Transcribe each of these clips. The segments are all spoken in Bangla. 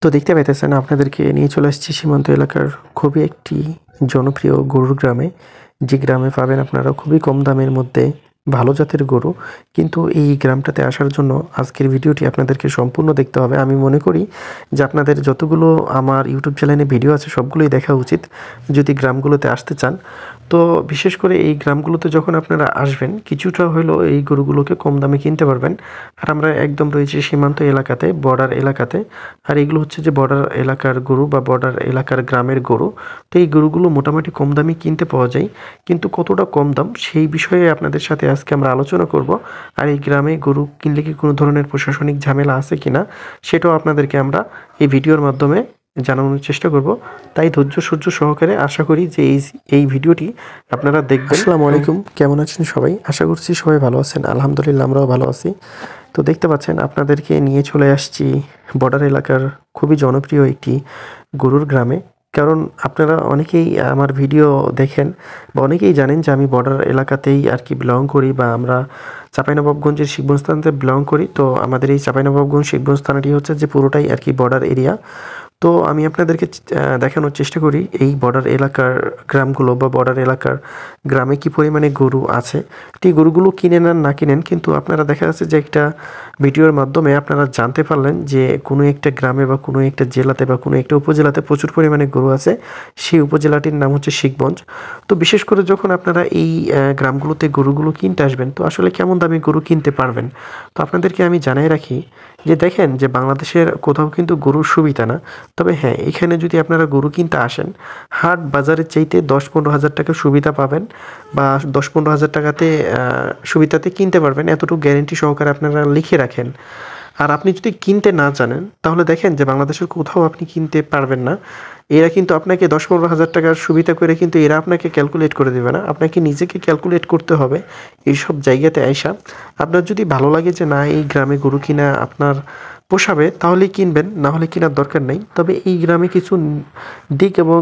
তো দেখতে পাইতেছেন আপনাদেরকে নিয়ে চলে আসছি সীমান্ত এলাকার খুবই একটি জনপ্রিয় গরুর গ্রামে। যে গ্রামে পাবেন আপনারা খুবই কম দামের মধ্যে ভালো জাতের গরু। কিন্তু এই গ্রামটাতে আসার জন্য আজকের ভিডিওটি আপনাদেরকে সম্পূর্ণ দেখতে হবে। আমি মনে করি যে আপনাদের যতগুলো আমার ইউটিউব চ্যানেলে ভিডিও আছে সবগুলোই দেখা উচিত যদি গ্রামগুলোতে আসতে চান। তো বিশেষ করে এই গ্রামগুলোতে যখন আপনারা আসবেন কিছুটা হলেও এই গরুগুলোকে কম দামে কিনতে পারবেন। আর আমরা একদম রয়েছি সীমান্ত এলাকাতে, বর্ডার এলাকাতে। আর এগুলো হচ্ছে যে বর্ডার এলাকার গরু বা বর্ডার এলাকার গ্রামের গরু। তো এই গরুগুলো মোটামুটি কম দামে কিনতে পাওয়া যায়, কিন্তু কতটা কম দাম সেই বিষয়ে আপনাদের সাথে আজকে আমরা আলোচনা করব। আর এই গ্রামে গরু কিনলে কি কোনো ধরনের প্রশাসনিক ঝামেলা আছে কিনা সেটাও আপনাদেরকে আমরা এই ভিডিওর মাধ্যমে জানানোর চেষ্টা করব। তাই ধৈর্য সহ্য সহকারে আশা করি যে এই ভিডিওটি আপনারা দেখবেন। আসসালামু আলাইকুম, কেমন আছেন সবাই? আশা করছি সবাই ভালো আছেন। আলহামদুলিল্লাহ আমরাও ভালো আছি। তো দেখতে পাচ্ছেন আপনাদেরকে নিয়ে চলে আসছি বর্ডার এলাকার খুবই জনপ্রিয় একটি গরুর গ্রামে। কারণ আপনারা অনেকেই আমার ভিডিও দেখেন বা অনেকেই জানেন যে আমি বর্ডার এলাকাতেই আর কি বিলং করি, বা আমরা চাঁপাইনবাবগঞ্জের শিখগঞ্জ থানাতে বিলং করি। তো আমাদের এই চাঁপাইনবাবগঞ্জ শিখগঞ্জ থানাটি হচ্ছে যে পুরোটাই আর কি বর্ডার এরিয়া। তো আমি আপনাদেরকে দেখানোর চেষ্টা করি এই বর্ডার এলাকার গ্রামগুলো বা বর্ডার এলাকার গ্রামে কি পরিমাণে গরু আছে। এই গরুগুলো কিনেন আর না কিনেন, কিন্তু আপনারা দেখা যাচ্ছে যে একটা ভিডিওর মাধ্যমে আপনারা জানতে পারলেন যে কোনো একটা গ্রামে বা কোনো একটা জেলাতে বা কোনো একটা উপজেলাতে প্রচুর পরিমাণে গরু আছে। সেই উপজেলাটির নাম হচ্ছে শিখগঞ্জ। তো বিশেষ করে যখন আপনারা এই গ্রামগুলোতে গরুগুলো কিনতে আসবেন, তো আসলে কেমন দামে গরু কিনতে পারবেন। তো আপনাদেরকে আমি জানাই রাখি যে দেখেন যে বাংলাদেশের কোথাও কিন্তু গরুর সুবিধা না। তবে হ্যাঁ, এখানে যদি আপনারা গরু কিনতে আসেন, হাট বাজারের চাইতে 10-15 হাজার টাকা সুবিধা পাবেন, বা 10-15 হাজার টাকাতে সুবিধাতে কিনতে পারবেন, এতটুকু গ্যারেন্টি সহকারে আপনারা লিখে রাখেন। আর আপনি যদি কিনতে না জানেন তাহলে দেখেন যে বাংলাদেশের কোথাও আপনি কিনতে পারবেন না। এরা কিন্তু আপনাকে 10-15 হাজার টাকার সুবিধা করে কিন্তু এরা আপনাকে ক্যালকুলেট করে দেবে না, আপনাকে নিজেকে ক্যালকুলেট করতে হবে এইসব জায়গাতে আইসা। আপনার যদি ভালো লাগে যে না এই গ্রামে গরু কিনা আপনার পোষাবে তাহলেই কিনবেন, না হলে কেনার দরকার নেই। তবে এই গ্রামে কিছু দিক এবং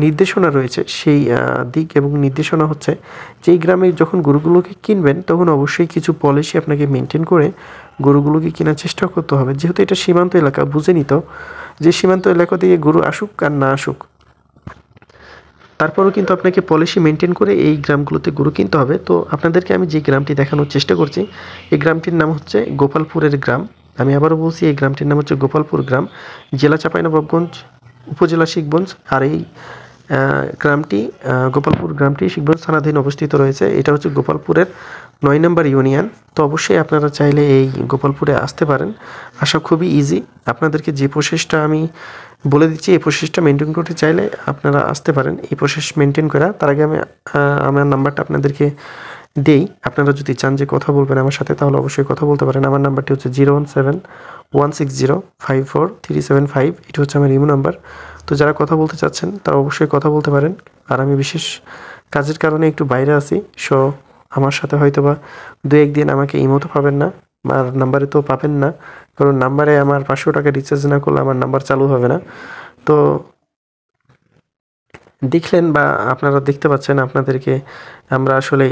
নির্দেশনা রয়েছে। সেই দিক এবং নির্দেশনা হচ্ছে যে এই গ্রামে যখন গরুগুলোকে কিনবেন তখন অবশ্যই কিছু পলিসি আপনাকে মেনটেন করে গরুগুলোকে কেনার চেষ্টা করতে হবে। যেহেতু এটা সীমান্ত এলাকা, বুঝে নিত যে সীমান্ত এলাকা দিয়ে গরু আসুক আর না আসুক, তারপরেও কিন্তু আপনাকে পলিসি মেনটেন করে এই গ্রামগুলোতে গরু কিনতে হবে। তো আপনাদেরকে আমি যে গ্রামটি দেখানোর চেষ্টা করছি, এই গ্রামটির নাম হচ্ছে গোপালপুরের গ্রাম। আমি আবারও বলছি, এই গ্রামটির নাম হচ্ছে গোপালপুর গ্রাম, জেলা চাঁপাইনবাবগঞ্জ, উপজেলা শিখগঞ্জ। আর এই গ্রামটি গোপালপুর গ্রামটি শিখগঞ্জ থানাধীন অবস্থিত রয়েছে। এটা হচ্ছে গোপালপুরের 9 নম্বর ইউনিয়ন। তো অবশ্যই আপনারা চাইলে এই গোপালপুরে আসতে পারেন। আসা খুবই ইজি। আপনাদেরকে যে প্রসেসটা আমি বলে দিচ্ছি, এই প্রসেসটা মেনটেন করতে চাইলে আপনারা আসতে পারেন। এই প্রসেস মেনটেন করা, তার আগে আমি আমার নাম্বারটা আপনাদেরকে দেই। আপনারা যদি চান যে কথা বলবেন আমার সাথে তাহলে অবশ্যই কথা বলতে পারেন। আমার নাম্বারটি হচ্ছে 017-160-54375। এটি হচ্ছে আমার ইমো নাম্বার। তো যারা কথা বলতে চাচ্ছেন তারা অবশ্যই কথা বলতে পারেন। আর আমি বিশেষ কাজের কারণে একটু বাইরে আছি, সো আমার সাথে হয়তো বা 2-1 দিন আমাকে ইমোতে পাবেন না, আর নাম্বারে তো পাবেন না, কারণ নাম্বারে আমার 500 টাকা রিচার্জ না করলে আমার নাম্বার চালু হবে না। তো দেখলেন বা আপনারা দেখতে পাচ্ছেন, আপনাদেরকে আমরা আসলে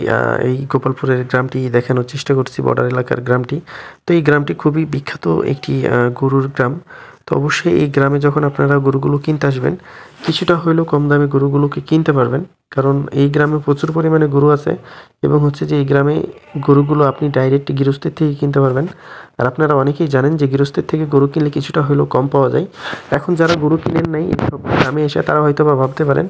এই গোপালপুরের গ্রামটি দেখানোর চেষ্টা করছি, বর্ডার এলাকার গ্রামটি। তো এই গ্রামটি খুবই বিখ্যাত একটি গরুর গ্রাম। তো অবশ্যই এই গ্রামে যখন আপনারা গরুগুলো কিনতে আসবেন কিছুটা হলেও কম দামে গরুগুলোকে কিনতে পারবেন, কারণ এই গ্রামে প্রচুর পরিমাণে গরু আছে। এবং হচ্ছে যে এই গ্রামে গরুগুলো আপনি ডাইরেক্ট গৃহস্থের থেকে কিনতে পারবেন। আর আপনারা অনেকেই জানেন যে গৃহস্থের থেকে গরু কিনলে কিছুটা হলেও কম পাওয়া যায়। এখন যারা গরু কিনেন নাই এইসব গ্রামে এসে তারা হয়তো বা ভাবতে পারেন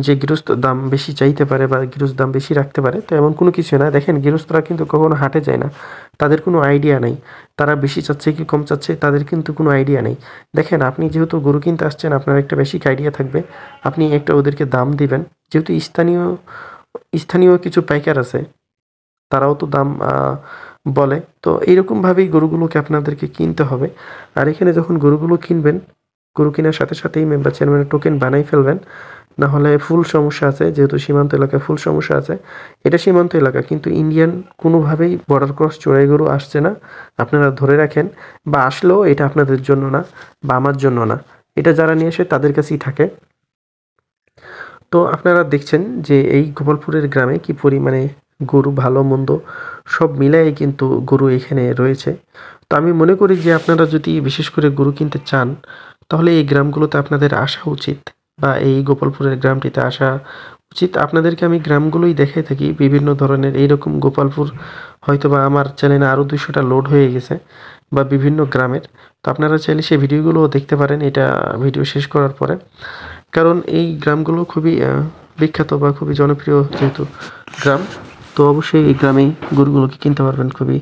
যে গৃহস্থ দাম বেশি চাইতে পারে বা গৃহস্থ দাম বেশি রাখতে পারে। তো এমন কোনো কিছু না। দেখেন, গৃহস্থরা কিন্তু কখনো হাটে যায় না, তাদের কোনো আইডিয়া নেই তারা বেশি চাচ্ছে কি কম চাচ্ছে, তাদের কিন্তু কোনো আইডিয়া নেই। দেখেন, আপনি যেহেতু গরু কিনতে আসছেন আপনার একটা বেসিক আইডিয়া থাকবে, আপনি একটা ওদেরকে দাম দিবেন। যেহেতু স্থানীয় কিছু পাইকার আছে, তারাও তো দাম বলে। তো এইরকমভাবেই গরুগুলোকে আপনাদেরকে কিনতে হবে। আর এখানে যখন গরুগুলো কিনবেন, গরু কেনার সাথে সাথেই মেম্বার চেয়ারম্যানের টোকেন বানাই ফেলবেন, না হলে ফুল সমস্যা আছে। যেহেতু সীমান্ত এলাকায় ফুল সমস্যা আছে, এটা সীমান্ত এলাকা কিন্তু ইন্ডিয়ান কোনোভাবেই বর্ডার ক্রস চোরাই গরু আসছে না, আপনারা ধরে রাখেন। বা আসলেও এটা আপনাদের জন্য না বা আমার জন্য না, এটা যারা নিয়ে আসে তাদের কাছেই থাকে। তো আপনারা দেখছেন যে এই গোপালপুরের গ্রামে কি পরিমাণে গরু, ভালো মন্দ সব মিলাই কিন্তু গরু এখানে রয়েছে। তো আমি মনে করি যে আপনারা যদি বিশেষ করে গরু কিনতে চান তাহলে এই গ্রামগুলোতে আপনাদের আসা উচিত, বা এই গোপালপুরের গ্রামটিতে আসা উচিত। আপনাদেরকে আমি গ্রামগুলোই দেখাই থাকি বিভিন্ন ধরনের এইরকম গোপালপুর, হয়তোবা আমার চ্যানেলে আরও 200টা লোড হয়ে গেছে বা বিভিন্ন গ্রামের। তো আপনারা চাইলে সেই ভিডিওগুলোও দেখতে পারেন এটা ভিডিও শেষ করার পরে, কারণ এই গ্রামগুলো খুবই বিখ্যাত বা খুবই জনপ্রিয় যেহেতু গ্রাম। তো অবশ্যই এই গ্রামে গরুগুলোকে কিনতে পারবেন খুবই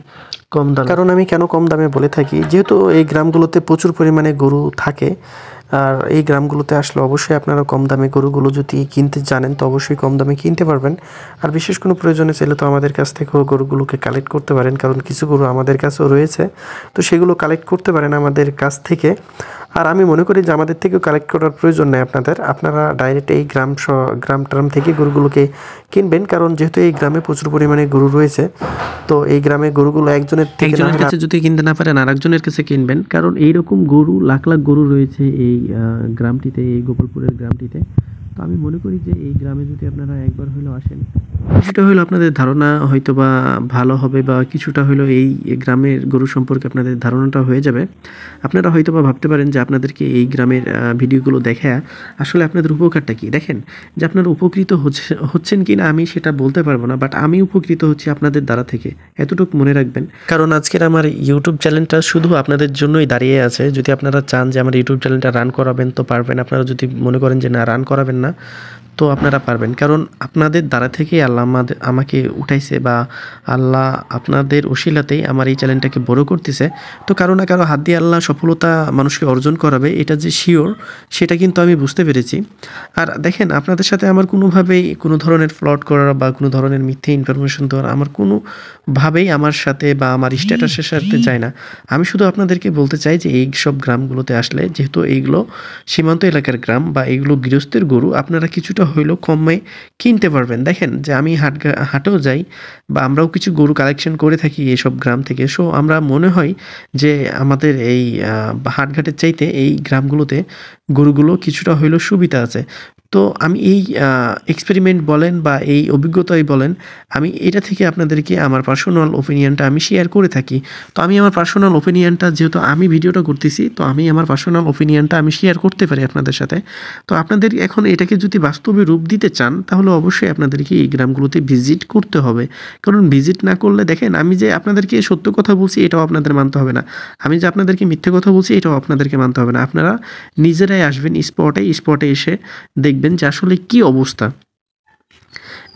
কম দামে। কারণ আমি কেন কম দামে বলে থাকি, যেহেতু এই গ্রামগুলোতে প্রচুর পরিমাণে গরু থাকে, আর এই গ্রামগুলোতে আসলে অবশ্যই আপনারা কম দামে গরুগুলো যদি কিনতে জানেন তো অবশ্যই কম দামে কিনতে পারবেন। আর বিশেষ কোনো প্রয়োজনে চাইলে তো আমাদের কাছ থেকেও গরুগুলোকে কালেক্ট করতে পারেন, কারণ কিছু গরু আমাদের কাছেও রয়েছে, তো সেগুলো কালেক্ট করতে পারেন আমাদের কাছ থেকে। আর আমি মনে করি যে আমাদের থেকেও কালেক্ট করার প্রয়োজন নেই আপনারা ডাইরেক্ট এই গ্রাম ট্রাম থেকে গরুগুলোকে কিনবেন, কারণ যেহেতু এই গ্রামে প্রচুর পরিমাণে গরু রয়েছে, তো এই গ্রামে গরুগুলো একজনের কাছে যদি কিনতে না পারেন আরেকজনের কাছে কিনবেন, কারণ এইরকম গরু লাখ লাখ গরু রয়েছে এই গ্রামটিতে, এই গোপালপুরের গ্রামটিতে। তো আমি মনে করি যে এই গ্রামে যদি আপনারা একবার হলেও আসেন, কিছুটা হলেও আপনাদের ধারণা হয়তো বা ভালো হবে, বা কিছুটা হলেও এই গ্রামের গরু সম্পর্কে আপনাদের ধারণাটা হয়ে যাবে। আপনারা হয়তো বা ভাবতে পারেন যে আপনাদেরকে এই গ্রামের ভিডিওগুলো দেখা আসলে আপনাদের উপকারটা কি। দেখেন, যে আপনারা উপকৃত হচ্ছেন কি না আমি সেটা বলতে পারবো না, বাট আমি উপকৃত হচ্ছি আপনাদের দ্বারা থেকে, এতটুকু মনে রাখবেন। কারণ আজকের আমার ইউটিউব চ্যানেলটা শুধু আপনাদের জন্যই দাঁড়িয়ে আছে। যদি আপনারা চান যে আমার ইউটিউব চ্যানেলটা রান করাবেন তো পারবেন, আপনারা যদি মনে করেন যে না রান করাবেন না তো আপনারা পারবেন, কারণ আপনাদের দ্বারা থেকেই আল্লাহ আমাকে উঠাইছে, বা আল্লাহ আপনাদের ওসিলাতেই আমার এই চ্যানেলটাকে বড় করতেছে। তো কারো না কারো হাত দিয়ে আল্লাহ সফলতা মানুষকে অর্জন করাবে, এটা যে শিওর সেটা কিন্তু আমি বুঝতে পেরেছি। আর দেখেন, আপনাদের সাথে আমার কোনোভাবেই কোনো ধরনের ফ্লড করা বা কোনো ধরনের মিথ্যে ইনফরমেশন দেওয়ার আমার কোনোভাবেই আমার সাথে বা আমার স্ট্যাটাসের সাথে যায় না। আমি শুধু আপনাদেরকে বলতে চাই যে এই সব গ্রামগুলোতে আসলে, যেহেতু এইগুলো সীমান্ত এলাকার গ্রাম বা এইগুলো গৃহস্থের গরু, আপনারা কিছুটা হইলেও কমে কিনতে পারবেন। দেখেন যে আমি হাটেও যাই, বা আমরাও কিছু গরু কালেকশন করে থাকি এইসব গ্রাম থেকে। সো আমরা মনে হয় যে আমাদের এই হাটঘাটের চাইতে এই গ্রামগুলোতে গরুগুলো কিছুটা হইলেও সুবিধা আছে। তো আমি এই এক্সপেরিমেন্ট বলেন বা এই অভিজ্ঞতাই বলেন, আমি এটা থেকে আপনাদেরকে আমার পার্সোনাল ওপিনিয়নটা আমি শেয়ার করে থাকি। তো আমি আমার পার্সোনাল ওপিনিয়নটা, যেহেতু আমি ভিডিওটা করতেছি, তো আমি আমার পার্সোনাল ওপিনিয়নটা আমি শেয়ার করতে পারি আপনাদের সাথে। তো আপনাদের এখন এটাকে যদি বাস্তবে রূপ দিতে চান তাহলে অবশ্যই আপনাদেরকে এই গ্রামগুলোতে ভিজিট করতে হবে। কারণ ভিজিট না করলে, দেখেন আমি যে আপনাদেরকে সত্য কথা বলছি এটাও আপনাদের মানতে হবে না, আমি যে আপনাদেরকে মিথ্যে কথা বলছি এটাও আপনাদেরকে মানতে হবে না। আপনারা নিজেরাই আসবেন স্পটে এসে দেখবেন যে আসলে কি অবস্থা।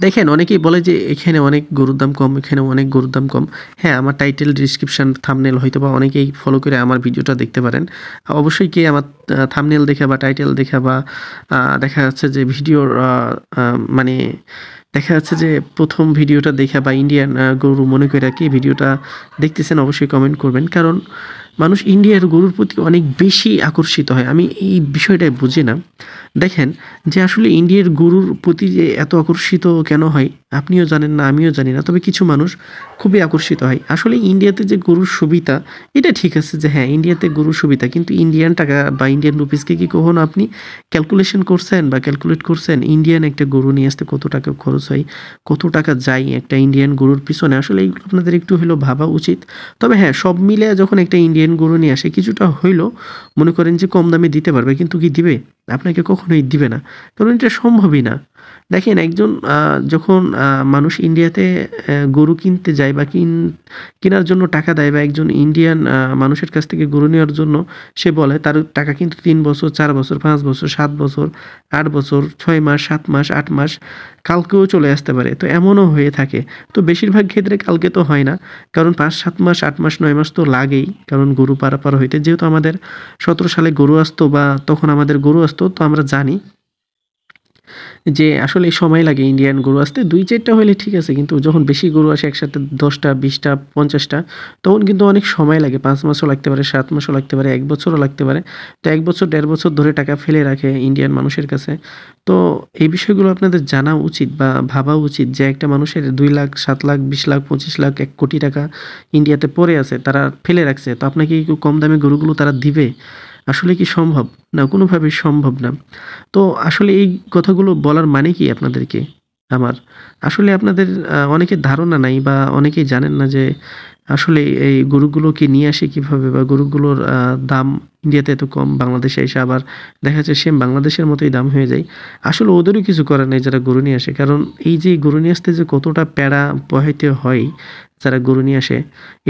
দেখেন, অনেকেই বলে যে এখানে অনেক গরুর দাম কম, এখানে অনেক গরুর দাম কম। হ্যাঁ, আমার টাইটেল, ডিসক্রিপশন, থাম্বনেল হয়তো বা অনেকেই ফলো করে আমার ভিডিওটা দেখতে পারেন। অবশ্যই কি আমার থাম্বনেল দেখে বা টাইটেল দেখে বা দেখা যাচ্ছে যে ভিডিওর মানে দেখা যাচ্ছে যে প্রথম ভিডিওটা দেখে বা ইন্ডিয়ান গরু মনে করে কি ভিডিওটা দেখতেছেন, অবশ্যই কমেন্ট করবেন। কারণ মানুষ ইন্ডিয়ার গরুর প্রতি অনেক বেশি আকর্ষিত হয়, আমি এই বিষয়টাই বুঝি না। দেখেন যে আসলে ইন্ডিয়ার গরুর প্রতি যে এত আকর্ষিত কেন হয় আপনিও জানেন না, আমিও জানি না, তবে কিছু মানুষ খুবই আকর্ষিত হয়। আসলে ইন্ডিয়াতে যে গরুর সুবিধা, এটা ঠিক আছে যে হ্যাঁ ইন্ডিয়াতে গরুর সুবিধা, কিন্তু ইন্ডিয়ান টাকা বা ইন্ডিয়ান রুপিসকে কি কখনো আপনি ক্যালকুলেশন করছেন বা ক্যালকুলেট করছেন? ইন্ডিয়ান একটা গরু নিয়ে আসতে কত টাকা খরচ হয়, কত টাকা যায় একটা ইন্ডিয়ান গরুর পিছনে, আসলে এইগুলো আপনাদের একটু হলেও ভাবা উচিত। তবে হ্যাঁ, সব মিলে যখন একটা ইন্ডিয়ান গরু নিয়ে আসে কিছুটা হইলেও মনে করেন যে কম দামে দিতে পারবে, কিন্তু কি দিবে? আপনাকে কখনোই দিবে না, কারণ এটা সম্ভবই না। দেখেন, একজন যখন মানুষ ইন্ডিয়াতে গরু কিনতে যায় বা কেনার জন্য টাকা দেয়, বা একজন ইন্ডিয়ান মানুষের কাছ থেকে গরু নেওয়ার জন্য সে বলে তার টাকা কিন্তু 3 বছর, 4 বছর, 5 বছর, 7 বছর, 8 বছর, 6 মাস, 7 মাস, 8 মাস, কালকেও চলে আসতে পারে। তো এমনও হয়ে থাকে। তো বেশিরভাগ ক্ষেত্রে কালকে তো হয় না, কারণ 5-7 মাস, 8 মাস, 9 মাস তো লাগেই, কারণ গরু পারাপার হইতে। যেহেতু আমাদের 17 সালে গরু আসতো, বা তখন আমাদের গরু আসতো, তো আমরা জানি যে আসলে সময় লাগে ইন্ডিয়ান গরু আসতে। 2-4টা হইলে ঠিক আছে, কিন্তু যখন বেশি গরু আসে একসাথে 10টা, 20টা, 50টা, তখন কিন্তু অনেক সময় লাগে। 5 মাসও লাগতে পারে, 7 মাসও লাগতে পারে, 1 বছরও লাগতে পারে। তো 1 বছর, 1.5 বছর ধরে টাকা ফেলে রাখে ইন্ডিয়ান মানুষের কাছে। তো এই বিষয়গুলো আপনাদের জানা উচিত বা ভাবা উচিত যে একটা মানুষের 2 লাখ, 7 লাখ, 20 লাখ, 25 লাখ, 1 কোটি টাকা ইন্ডিয়াতে পড়ে আছে, তারা ফেলে রাখছে। তো আপনাকে কি কম দামে গরুগুলো তারা দিবে? আসলে কি সম্ভব? না, কোনোভাবেই সম্ভব না। তো আসলে এই কথাগুলো বলার মানে কি আপনাদেরকে আমার? আসলে আপনাদের অনেকের ধারণা নাই, বা অনেকেই জানেন না যে আসলে এই গরুগুলোকে নিয়ে আসে কিভাবে, বা গরুগুলোর দাম ইন্ডিয়াতে এত কম, বাংলাদেশে এসে আবার দেখা যাচ্ছে সেম বাংলাদেশের মতোই দাম হয়ে যায়। আসলে ওদেরও কিছু করার নেই যারা গরু নিয়ে আসে। কারণ এই যে গরু নিয়ে আসতে যে কতটা প্যারা পোহাইতে হয় যারা গরু নিয়ে আসে,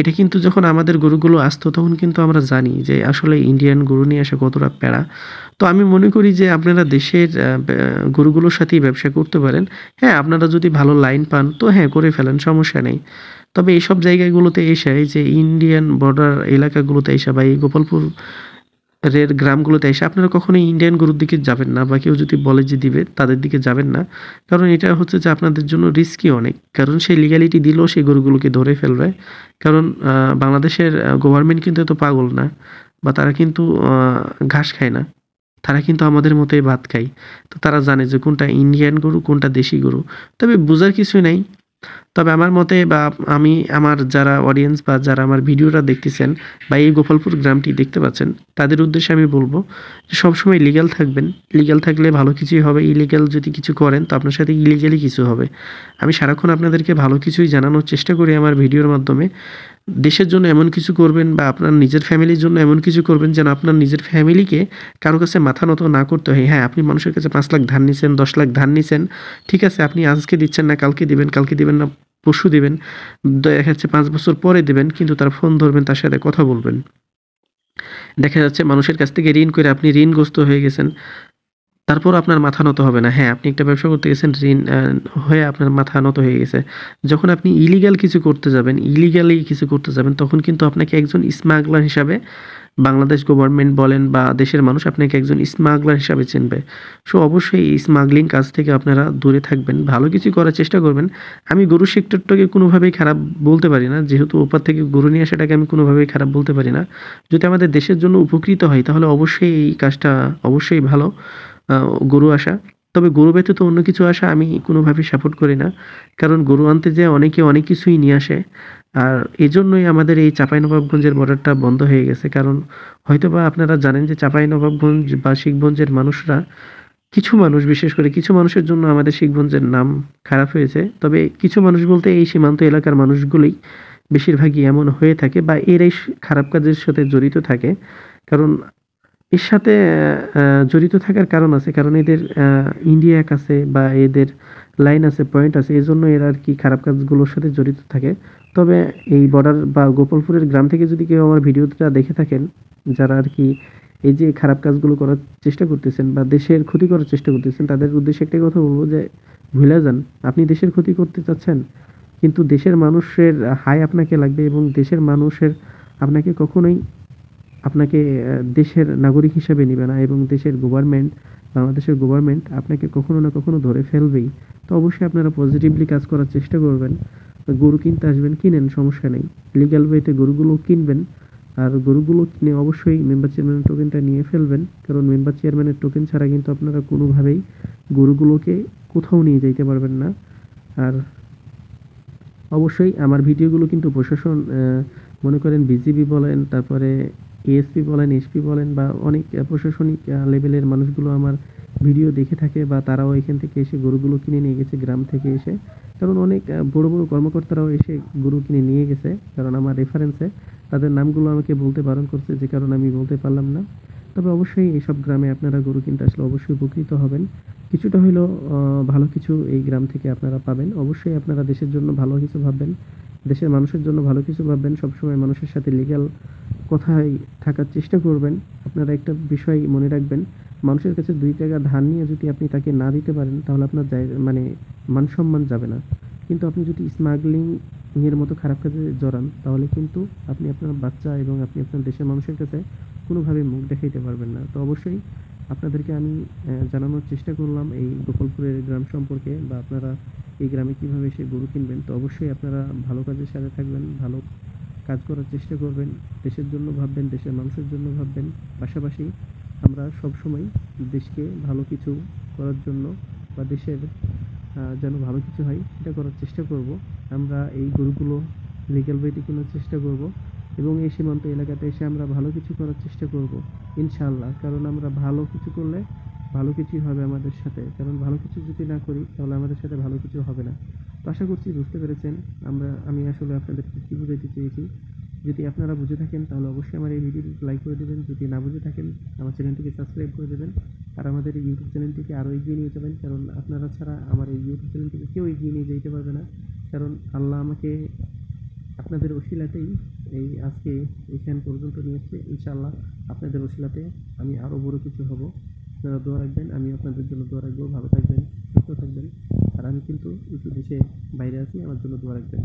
এটা কিন্তু যখন আমাদের গরুগুলো আসতো তখন কিন্তু আমরা জানি যে আসলে ইন্ডিয়ান গরু নিয়ে আসা কতটা প্যারা। তো আমি মনে করি যে আপনারা দেশের গরুগুলোর সাথেই ব্যবসা করতে পারেন। হ্যাঁ, আপনারা যদি ভালো লাইন পান তো হ্যাঁ, করে ফেলেন, সমস্যা নেই। তবে এইসব জায়গাগুলোতে এসে, এই যে ইন্ডিয়ান বর্ডার এলাকাগুলোতে এসে বা এই গোপালপুরের গ্রামগুলোতে এসে আপনারা কখনোই ইন্ডিয়ান গরুর দিকে যাবেন না, বা কেউ যদি বলে যে দিবে তাদের দিকে যাবেন না। কারণ এটা হচ্ছে যে আপনাদের জন্য রিস্কি অনেক। কারণ সে লিগ্যালিটি দিলেও সেই গরুগুলোকে ধরে ফেলবে। কারণ বাংলাদেশের গভর্নমেন্ট কিন্তু এত পাগল না, বা তারা কিন্তু ঘাস খায় না। তারা কিন্তু আমাদের মতোই ভাত খায়। তো তারা জানে যে কোনটা ইন্ডিয়ান গরু, কোনটা দেশি গরু। তবে বুঝার কিছুই নাই। তবে আমার মতে, বা আমি আমার যারা অডিয়েন্স বা যারা আমার ভিডিওটা দেখতেছেন বা এই গোপালপুর গ্রামটি দেখতে পাচ্ছেন, তাদের উদ্দেশ্যে আমি বলবো যে সবসময় লিগ্যাল থাকবেন। লিগ্যাল থাকলে ভালো কিছুই হবে। ইলিগ্যাল যদি কিছু করেন তো আপনার সাথে ইলিগ্যালি কিছু হবে। আমি সারাক্ষণ আপনাদেরকে ভালো কিছুই জানানোর চেষ্টা করি আমার ভিডিওর মাধ্যমে। দেশের জন্য এমন কিছু করবেন বা আপনার নিজের ফ্যামিলির জন্য এমন কিছু করবেন যেন আপনার নিজের ফ্যামিলিকে কারো কাছে মাথা নত না করতে হয়। হ্যাঁ, আপনি মানুষের কাছে ৫ লাখ ধার নিছেন, ১০ লাখ ধার নিছেন। ঠিক আছে, আপনি আজকে দিচ্ছেন না, কালকে দিবেন না, পরশু দিবেন। দেখা যাচ্ছে ৫ বছর পরে দিবেন, কিন্তু তার ফোন ধরবেন, তার সাথে কথা বলবেন। দেখা যাচ্ছে মানুষের কাছ থেকে ঋণ করে আপনি ঋণগ্রস্ত হয়ে গেছেন। তারপরও আপনার মাথা নত হবে না। হ্যাঁ, আপনি একটা ব্যবসা করতে গেছেন, ঋণ হয়ে আপনার মাথা নত হয়ে গেছে। যখন আপনি ইলিগাল কিছু করতে যাবেন, ইলিগালি কিছু করতে যাবেন, তখন কিন্তু আপনাকে একজন স্মাগলার হিসাবে বাংলাদেশ গভর্নমেন্ট বলেন বা দেশের মানুষ আপনাকে একজন স্মাগলার হিসাবে চিনবে। সো অবশ্যই এই স্মাগলিং কাজ থেকে আপনারা দূরে থাকবেন। ভালো কিছু করার চেষ্টা করবেন। আমি গরু সেক্টরটাকে কোনোভাবেই খারাপ বলতে পারি না। যেহেতু ওপার থেকে গরু নিয়ে আসাটাকে আমি কোনোভাবেই খারাপ বলতে পারি না। যদি আমাদের দেশের জন্য উপকৃত হয় তাহলে অবশ্যই এই কাজটা অবশ্যই ভালো। আ গরু আসা। তবে গরু ব্যতীত অন্য কিছু আসা আমি কোনোভাবেই সাপোর্ট করি না। কারণ গরু আনতে যেয়ে অনেকে অনেক কিছুই নিয়ে আসে। আর এজন্যই আমাদের এই চাঁপাইনবাবগঞ্জের বর্ডারটা বন্ধ হয়ে গেছে। কারণ হয়তোবা আপনারা জানেন যে চাঁপাইনবাবগঞ্জ বা শিখগঞ্জের মানুষরা, কিছু মানুষ, বিশেষ করে কিছু মানুষের জন্য আমাদের শিখগঞ্জের নাম খারাপ হয়েছে। তবে কিছু মানুষ বলতে এই সীমান্ত এলাকার মানুষগুলোই বেশিরভাগই এমন হয়ে থাকে, বা এরাই খারাপ কাজের সাথে জড়িত থাকে। কারণ এর সাথে জড়িত থাকার কারণ আছে। কারণ এদের ইন্ডিয়া এক আছে, বা এদের লাইন আছে, পয়েন্ট আছে। এজন্য এরা আরকি খারাপ কাজগুলোর সাথে জড়িত থাকে। তবে এই বর্ডার বা গোপালপুরের গ্রাম থেকে যদি কেউ আমার ভিডিওটা দেখে থাকেন, যারা আরকি এই যে খারাপ কাজগুলো করার চেষ্টা করতেছেন বা দেশের ক্ষতি করার চেষ্টা করতেছেন, তাদের উদ্দেশ্যে একটাই কথা বলব যে ভুলে যান। আপনি দেশের ক্ষতি করতে চাচ্ছেন, কিন্তু দেশের মানুষের হায় আপনাকে লাগবে, এবং দেশের মানুষের আপনাকে কখনোই দেশের নাগরিক হিসেবে নিবে না, এবং দেশের গভর্নমেন্ট, বাংলাদেশের গভর্নমেন্ট আপনাকে কখনো না কখনো ধরে ফেলবেই। তো অবশ্যই আপনারা পজিটিভলি কাজ করার চেষ্টা করবেন। গরু কিনতে আসবেন, কিনেন, সমস্যা নেই। লিগ্যাল ওয়েতে গরুগুলো কিনবেন। আর গরুগুলো কিনে অবশ্যই মেম্বার চেয়ারম্যানের টোকেনটা নিয়ে ফেলবেন। কারণ মেম্বার চেয়ারম্যানের টোকেন ছাড়া কিন্তু আপনারা কোনোভাবেই গরুগুলোকে কোথাও নিয়ে যাইতে পারবেন না। আর অবশ্যই আমার ভিডিওগুলো কিন্তু প্রশাসন, মনে করেন বিজিবি বলেন, তারপরে এএসপি বলেন, এসপি বলেন, বা অনেক প্রশাসনিক লেভেলের মানুষগুলো আমার ভিডিও দেখে থাকে, বা তারাও এখান থেকে এসে গরুগুলো কিনে নিয়ে গেছে গ্রাম থেকে এসে। কারণ অনেক বড় বড় কর্মকর্তারাও এসে গরু কিনে নিয়ে গেছে। কারণ আমার রেফারেন্সে তাদের নামগুলো আমাকে বলতে বারণ করছে, যে কারণে আমি বলতে পারলাম না। তবে অবশ্যই এইসব গ্রামে আপনারা গরু কিনতে আসলে অবশ্যই উপকৃত হবেন। কিছুটা হইলেও ভালো কিছু এই গ্রাম থেকে আপনারা পাবেন। অবশ্যই আপনারা দেশের জন্য ভালো কিছু ভাববেন, দেশের মানুষের জন্য ভালো কিছু ভাববেন। সবসময় মানুষের সাথে লিগ্যাল কথায় থাকার চেষ্টা করবেন। আপনারা একটা বিষয় মনে রাখবেন, মানুষের কাছে ২ টাকা ধার নিয়ে যদি আপনি তাকে না দিতে পারেন, তাহলে আপনার মানে মান-সম্মান যাবে না। কিন্তু আপনি যদি স্মাগলিং এর মতো খারাপ কাজে জড়ান, তাহলে কিন্তু আপনি আপনার বাচ্চা এবং আপনি আপনার দেশের মানুষের কাছে কোনোভাবে মুখ দেখাইতে পারবেন না। তো অবশ্যই আপনাদেরকে আমি জানানোর চেষ্টা করলাম এই গোপালপুরের গ্রাম সম্পর্কে, বা আপনারা এই গ্রামে কীভাবে এসে গরু কিনবেন। তো অবশ্যই আপনারা ভালো কাজের সাথে থাকবেন, ভালো কাজ করার চেষ্টা করবেন, দেশের জন্য ভাববেন, দেশের মানুষের জন্য ভাববেন। পাশাপাশি আমরা সবসময় দেশকে ভালো কিছু করার জন্য, বা দেশের যেন ভালো কিছু হয় সেটা করার চেষ্টা করব। আমরা এই গরুগুলো লিগ্যাল ওয়েতে কেনার চেষ্টা করব, এবং এই সীমান্ত এলাকাতে এসে আমরা ভালো কিছু করার চেষ্টা করব ইনশাআল্লাহ। কারণ আমরা ভালো কিছু করলে ভালো কিছুই হবে আমাদের সাথে। কারণ ভালো কিছু যদি না করি তাহলে আমাদের সাথে ভালো কিছু হবে না। তো আশা করছি বুঝতে পেরেছেন আমি আসলে আপনাদেরকে কী বোঝাতে চেয়েছি। যদি আপনারা বুঝে থাকেন তাহলে অবশ্যই আমার এই ভিডিওটিতে লাইক করে দেবেন। যদি না বুঝে থাকেন আমার চ্যানেলটিকে সাবস্ক্রাইব করে দেবেন। আর আমাদের এই ইউটিউব চ্যানেলটিকে আরও এগিয়ে নিয়ে যাবেন, কারণ আপনারা ছাড়া আমার এই ইউটিউব চ্যানেলটিকে কেউ এগিয়ে নিয়ে যেতে পারবে না। কারণ আল্লাহ আমাকে আপনাদের ওসিলাতেই আজকে এইখান পর্যন্ত নিয়ে এসেছে। ইনশাআল্লাহ আপনাদের ওসিলাতে আমি আরও বড় কিছু হব। আপনারা দোয়া রাখবেন, আমি আপনাদের জন্য দোয়া রাখবো। ভালো থাকবেন, সুস্থ থাকবেন। আর আমি কিন্তু একটু দেশে বাইরে আছি, আমার জন্য দোয়া রাখবেন।